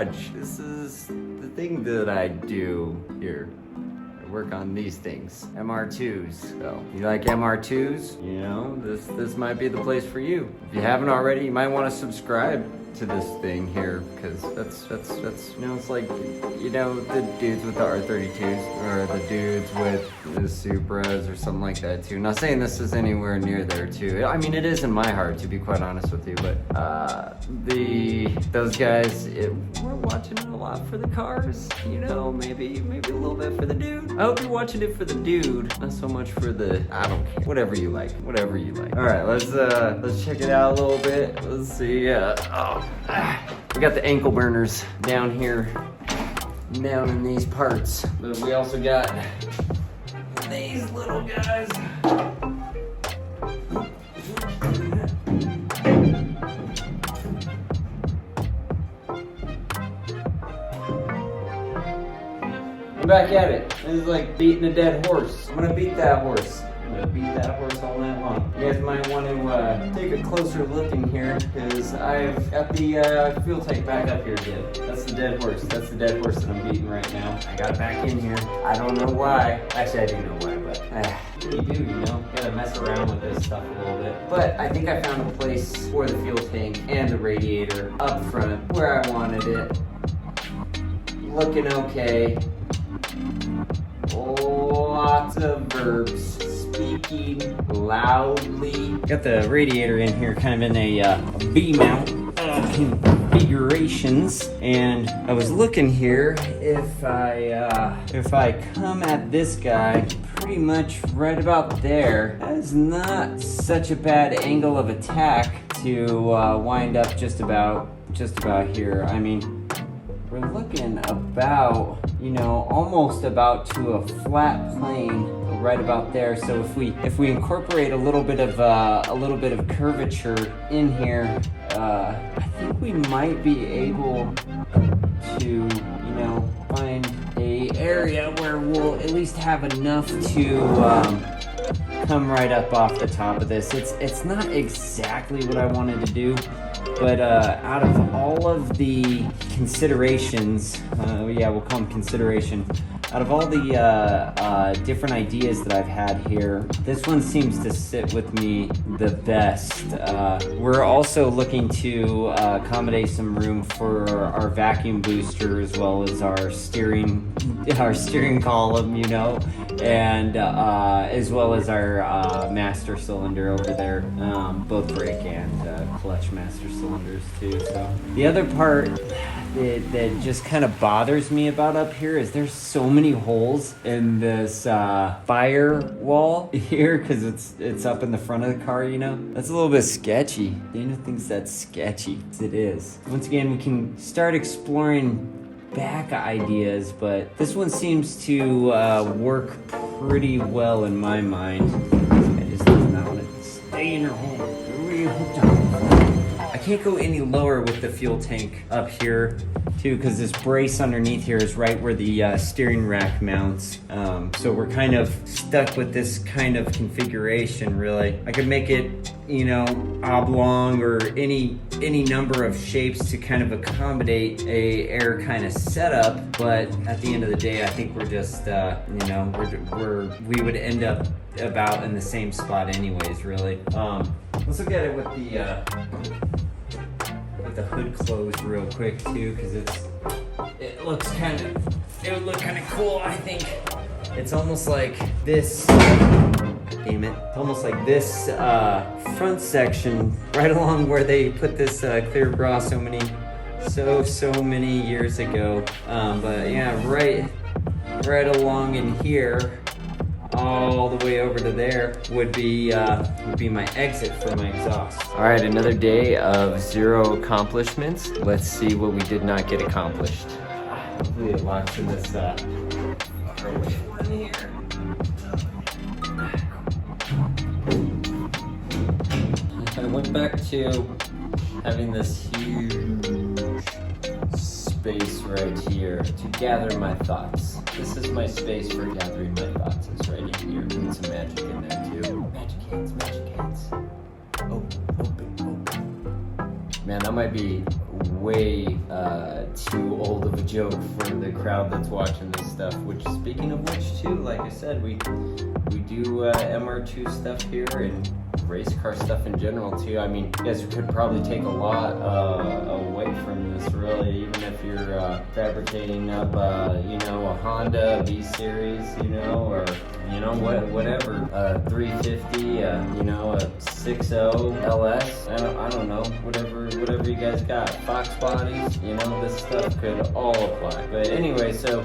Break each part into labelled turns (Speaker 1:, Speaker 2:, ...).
Speaker 1: garage. This is the thing that I do here. I work on these things, MR2s. So you like MR2s? You know, this might be the place for you. If you haven't already, you might want to subscribe to this thing here, because that's you know, it's like, you know, the dudes with the R32s or the dudes with the Supras or something like that too. Not saying this is anywhere near there too. I mean, it is in my heart, to be quite honest with you, but those guys, we're watching it a lot for the cars, you know, maybe a little bit for the dude. I hope you're watching it for the dude, not so much for the, I don't care, whatever you like. All right, let's check it out a little bit. Let's see. We got the ankle burners down here, down in these parts, but we also got these little guys. I'm back at it. This is like beating a dead horse. I'm gonna beat that horse. All night long. You guys might want to take a closer look in here, because I've got the fuel tank back up here again. That's the dead horse. That's the dead horse that I'm beating right now. I got it back in here. I don't know why. Actually, I do know why, but what do, you know? You gotta mess around with this stuff a little bit. But I think I found a place for the fuel tank and the radiator up front where I wanted it. Looking okay. Lots of verbs. Speaking loudly. Got the radiator in here kind of in a B-mount configurations, and I was looking here if I come at this guy pretty much right about there. That is not such a bad angle of attack to wind up just about here. I mean, we're looking about, you know, almost about to a flat plane right about there. So if we incorporate a little bit of curvature in here, I think we might be able to, you know, find a area where we'll at least have enough to come right up off the top of this. It's not exactly what I wanted to do, but out of all of the considerations, yeah, we'll call them consideration. Out of all the different ideas that I've had here, this one seems to sit with me the best. We're also looking to accommodate some room for our vacuum booster, as well as our steering column, you know, and as well as our master cylinder over there, both brake and clutch master cylinders too. So the other part that just kind of bothers me about up here is there's so many holes in this firewall here, because it's up in the front of the car, you know. That's a little bit sketchy. Dana thinks that's sketchy. It is. Once again, we can start exploring back ideas, but this one seems to work pretty well in my mind. I just do not want to stay in your home. I can't go any lower with the fuel tank up here too, because this brace underneath here is right where the steering rack mounts. So we're kind of stuck with this kind of configuration, really. I could make it, you know, oblong or any number of shapes to kind of accommodate a air kind of setup, but at the end of the day, I think we're just, you know, we would end up about in the same spot anyways, really. Let's look at it with the hood closed real quick too, because it would look kind of cool, I think. It's almost like this, damn it, it's almost like this front section right along where they put this clear bra so many years ago. But yeah, right along in here, all the way over to there would be my exit for my exhaust. All right, another day of 0 accomplishments. Let's see what we did not get accomplished. Hopefully it locks in this one here. I went back to having this huge space right here to gather my thoughts. This is my space for gathering my thoughts. It's right in here. Need some magic in there too. Magic hands. Open. Man, that might be way too old of a joke for the crowd that's watching this stuff. Which, speaking of which, too, like I said, we do MR2 stuff here and race car stuff in general too. I mean, you guys could probably take a lot away from this, really, even if you're fabricating up, you know, a Honda B series, you know, or you know, whatever, 350, you know, a 60 LS. I don't know, whatever you guys got. Fox bodies, you know, this stuff could all apply. But anyway, so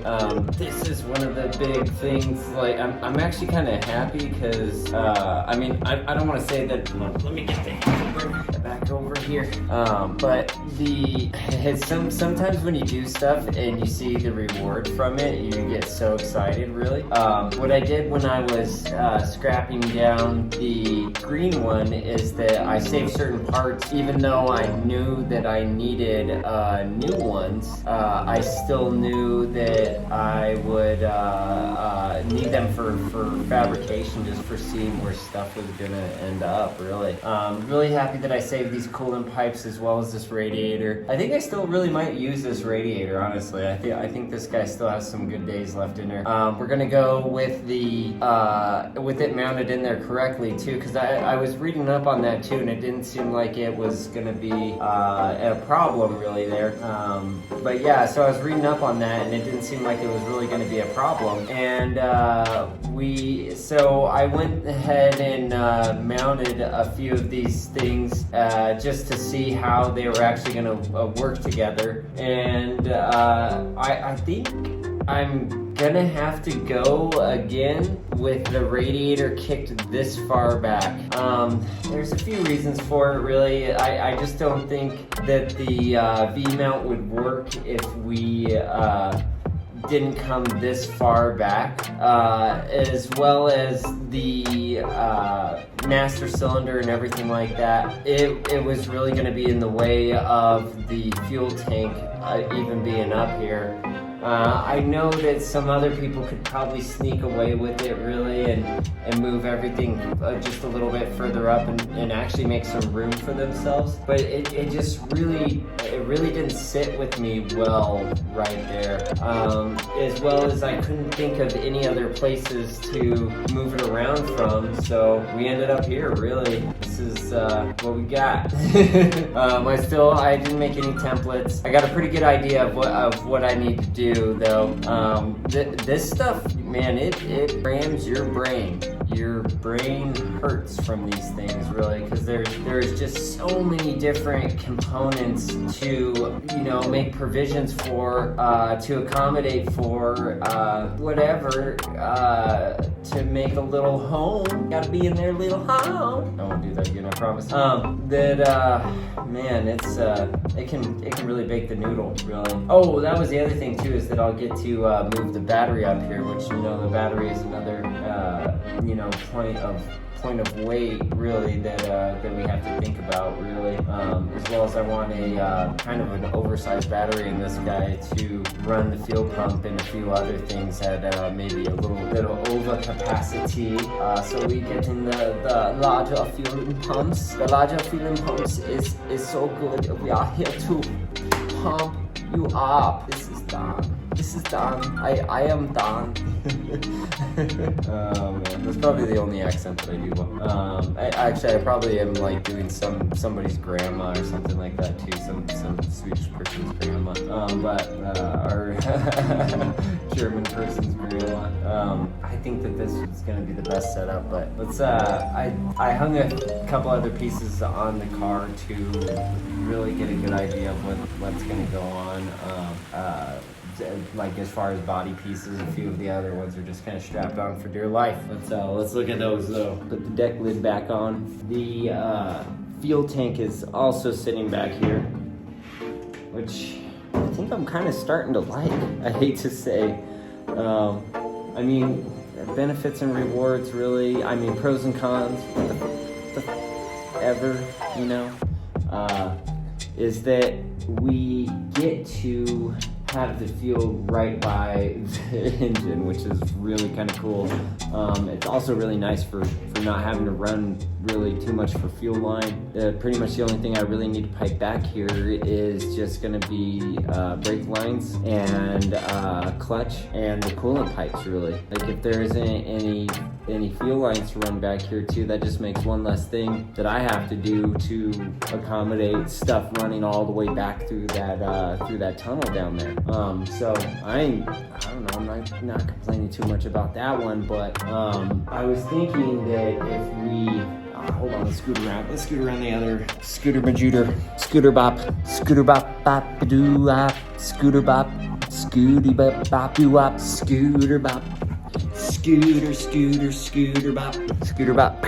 Speaker 1: this is one of the big things. Like, I'm actually kind of happy because I mean, I don't want to say that. Let me get the back over here. But sometimes when you do stuff and you see the reward from it, you get so excited. Really, what I did when I was scrapping down the green one is that I saved certain parts, even though I knew that I needed new ones. I still knew that I would need them for fabrication, just for seeing where stuff was gonna end up. Really, really happy that I saved these coolant pipes as well as this radiator. I think I still really might use this radiator. Honestly, I think this guy still has some good days left in there. We're gonna go with the with it mounted in there correctly too, because I was reading up on that too, and it didn't seem like it was gonna be a problem really there. But yeah, so I was reading up on that, and it didn't seem like it was really gonna be a problem. And so I went ahead and mounted a few of these things just to see how they were actually gonna work together. And I think I'm gonna have to go again with the radiator kicked this far back. There's a few reasons for it, really. I just don't think that the V-mount would work if we didn't come this far back, as well as the master cylinder and everything like that. It was really going to be in the way of the fuel tank even being up here. I know that some other people could probably sneak away with it, really, and move everything just a little bit further up and actually make some room for themselves. But it just really didn't sit with me well right there. As well as I couldn't think of any other places to move it around from, so we ended up here, really. This is what we got. I didn't make any templates. I got a pretty good idea of what I need to do, though. This stuff, man, it rams your brain. Your brain hurts from these things, really, because there's just so many different components to, you know, make provisions for, to accommodate for, whatever, to make a little home. Gotta be in their little home. I won't do that again, I promise. Man, it can really bake the noodle, really. Oh, that was the other thing too, is that I'll get to move the battery up here, which, you know, the battery is another, you know, point of weight, really, that we have to think about, really. As well as I want a kind of an oversized battery in this guy to run the fuel pump and a few other things at maybe a little over capacity. So we get in the larger fuel pumps. The larger fuel pumps is so good. We are here to pump you up. This is done. This is done. I am done. Oh man, that's probably the only accent that I do. I probably am like doing somebody's grandma or something like that too. Some Swedish person's grandma. Or German person's grandma. I think that this is gonna be the best setup. But let's. I hung a couple other pieces on the car to really get a good idea of what's gonna go on. Like as far as body pieces, a few of the other ones are just kind of strapped on for dear life. Let's look at those though. Put the deck lid back on. The fuel tank is also sitting back here, which I think I'm kind of starting to like. I hate to say. I mean, benefits and rewards, really. I mean, pros and cons. Ever, you know, is that we get to have to feel right by the engine, which is really kind of cool. It's also really nice for not having to run really too much for fuel line. Pretty much the only thing I really need to pipe back here is just gonna be brake lines and clutch and the coolant pipes, really. Like if there isn't any fuel lines to run back here too, that just makes one less thing that I have to do to accommodate stuff running all the way back through that tunnel down there. So I don't know, I'm not complaining too much about that one, but I was thinking that if we hold on, let's scoot around the other scooter bop scooter bop doo bop scooter bop scooty bop bop doo bop scooter bop scooter bop scooter bop.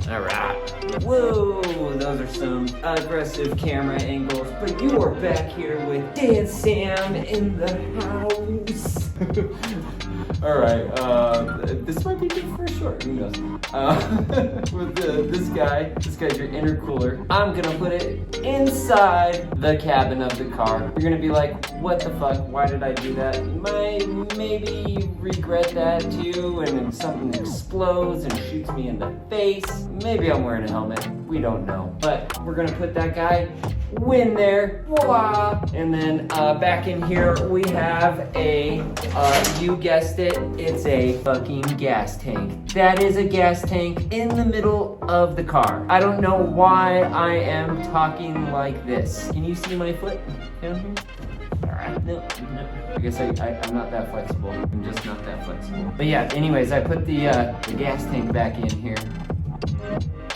Speaker 1: All right. Whoa, those are some aggressive camera angles, but you are back here with Dan Sam in the house. All right, this might be good for a short, who knows? With this guy's your intercooler. I'm gonna put it inside the cabin of the car. You're gonna be like, what the fuck, why did I do that? Might maybe regret that too, and then something explodes and shoots me in the face. Maybe I'm wearing a helmet, we don't know. But we're gonna put that guy in there, voila! And then back in here we have a, you guessed it, it's a fucking gas tank. That is a gas tank in the middle of the car. I don't know why I am talking like this. Can you see my foot down here? Alright, no. I guess I'm not that flexible. I'm just not that flexible. But yeah, anyways, I put the gas tank back in here.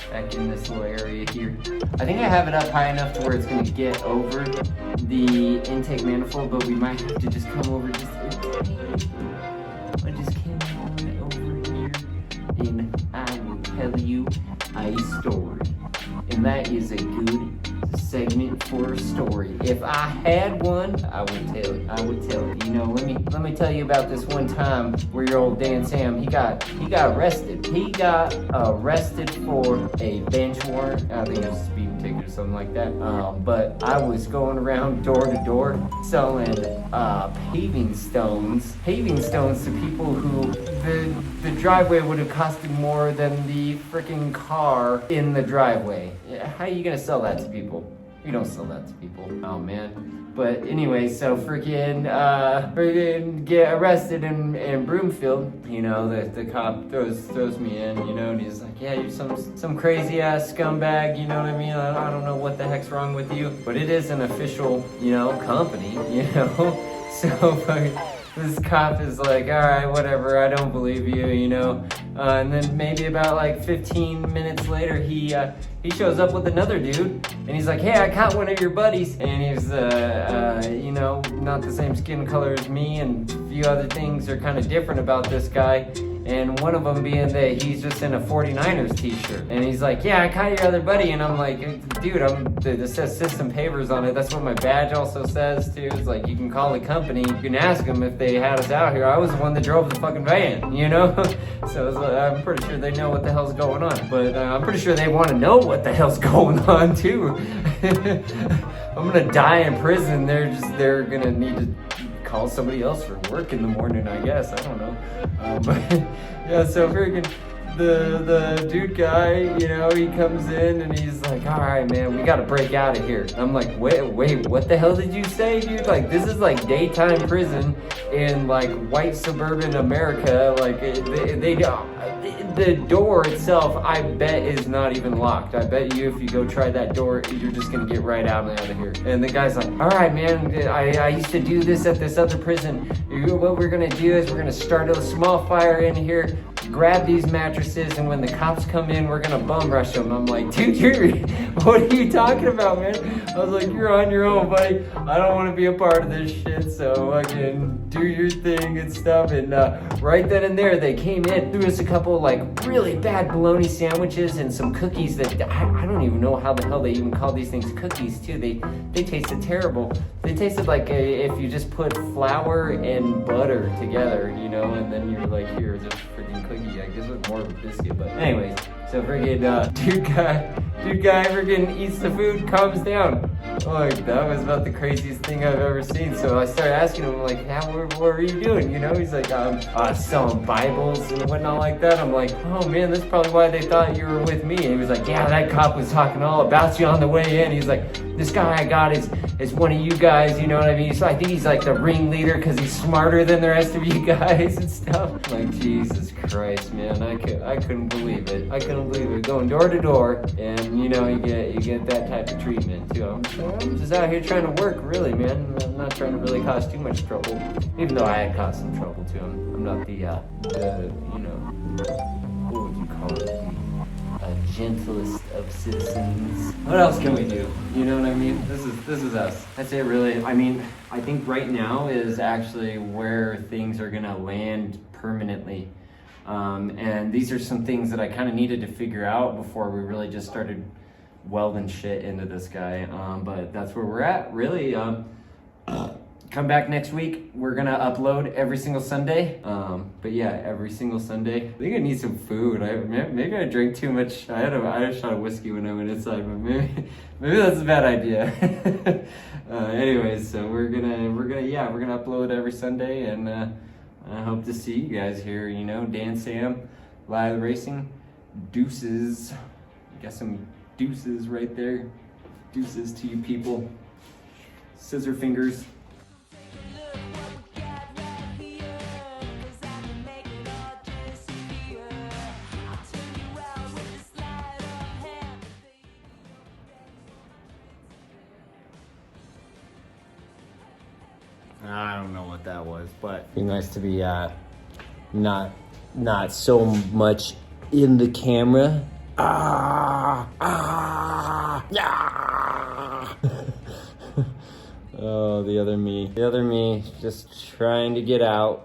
Speaker 1: Back in this little area here. I think I have it up high enough to where it's gonna get over the intake manifold, but we might have to just come over just a tiny bit. I just came on over here and I will tell you a story. And that is a good segment for a story. If I had one, I would tell it. You know, let me tell you about this one time where your old Dan Sam, he got arrested. He got arrested for a bench warrant. I think it was a speeding ticket or something like that. But I was going around door to door selling paving stones to people who the driveway would have costed more than the freaking car in the driveway. How are you gonna sell that to people? You don't sell that to people. Oh man. But anyway, so freaking get arrested in Broomfield. You know, the cop throws me in, you know, and he's like, yeah, you're some crazy ass scumbag, you know what I mean? I don't know what the heck's wrong with you. But it is an official, you know, company, you know? So this cop is like, all right, whatever, I don't believe you, you know? And then maybe about like 15 minutes later, he shows up with another dude, and he's like, hey, I caught one of your buddies. And he's, you know, not the same skin color as me, and a few other things are kind of different about this guy. And one of them being that he's just in a 49ers t-shirt. And he's like, yeah, I caught your other buddy. And I'm like, dude, this says System Pavers on it. That's what my badge also says too. It's like, you can call the company. You can ask them if they had us out here. I was the one that drove the fucking van, you know? So it's like, I'm pretty sure they know what the hell's going on. But I'm pretty sure they want to know what the hell's going on too. I'm gonna die in prison. They're gonna need to call somebody else for work in the morning, I guess. I don't know. But yeah, so freaking the dude guy, you know, he comes in and he's like, all right, man, we gotta break out of here. And I'm like, wait, what the hell did you say, dude? Like, this is like daytime prison in like white suburban America. Like the door itself, I bet, is not even locked. I bet you if you go try that door, you're just gonna get right out of here. And the guy's like, all right, man, I used to do this at this other prison. What we're gonna do is we're gonna start a small fire in here, grab these mattresses, and when the cops come in, we're gonna bum rush them. I'm like, dude, what are you talking about, man? I was like, you're on your own, buddy. I don't want to be a part of this shit, so I can do your thing and stuff. And right then and there, they came in, threw us a couple like really bad bologna sandwiches and some cookies that I don't even know how the hell they even call these things cookies too. They tasted terrible. They tasted like if you just put flour and butter together, you know, and then you're like, here's a freaking cookie. I guess it was more of a biscuit, but anyways. So friggin' dude guy friggin' eats the food, calms down. Like, that was about the craziest thing I've ever seen. So I started asking him, like, what are you doing? You know, he's like, selling Bibles and whatnot like that. I'm like, oh man, that's probably why they thought you were with me. And he was like, yeah, that cop was talking all about you on the way in. He's like, this guy I got is one of you guys, you know what I mean? So I think he's like the ringleader because he's smarter than the rest of you guys and stuff. I'm like, Jesus Christ, man, I couldn't believe it. I couldn't believe it. Going door to door, and you know, you get that type of treatment too. I'm just out here trying to work, really, man. I'm not trying to really cause too much trouble, even though I had caused some trouble to him. I'm not the you know, what would you call it? Gentlest of citizens. What else can we do? You know what I mean? This is us. That's it, really. I mean, I think right now is actually where things are gonna land permanently. And these are some things that I kind of needed to figure out before we really just started welding shit into this guy. But that's where we're at, really. Come back next week. We're gonna upload every single Sunday. But yeah, every single Sunday. I think I need some food. Maybe I drank too much. I had a shot of whiskey when I went inside, but maybe that's a bad idea. Anyways, so we're gonna upload every Sunday, and I hope to see you guys here. You know, Dan, Sam, Lytheracing, deuces. Got some deuces right there. Deuces to you people. Scissor fingers. I don't know what that was, but it'd be nice to be not so much in the camera. Yeah. Oh, the other me just trying to get out.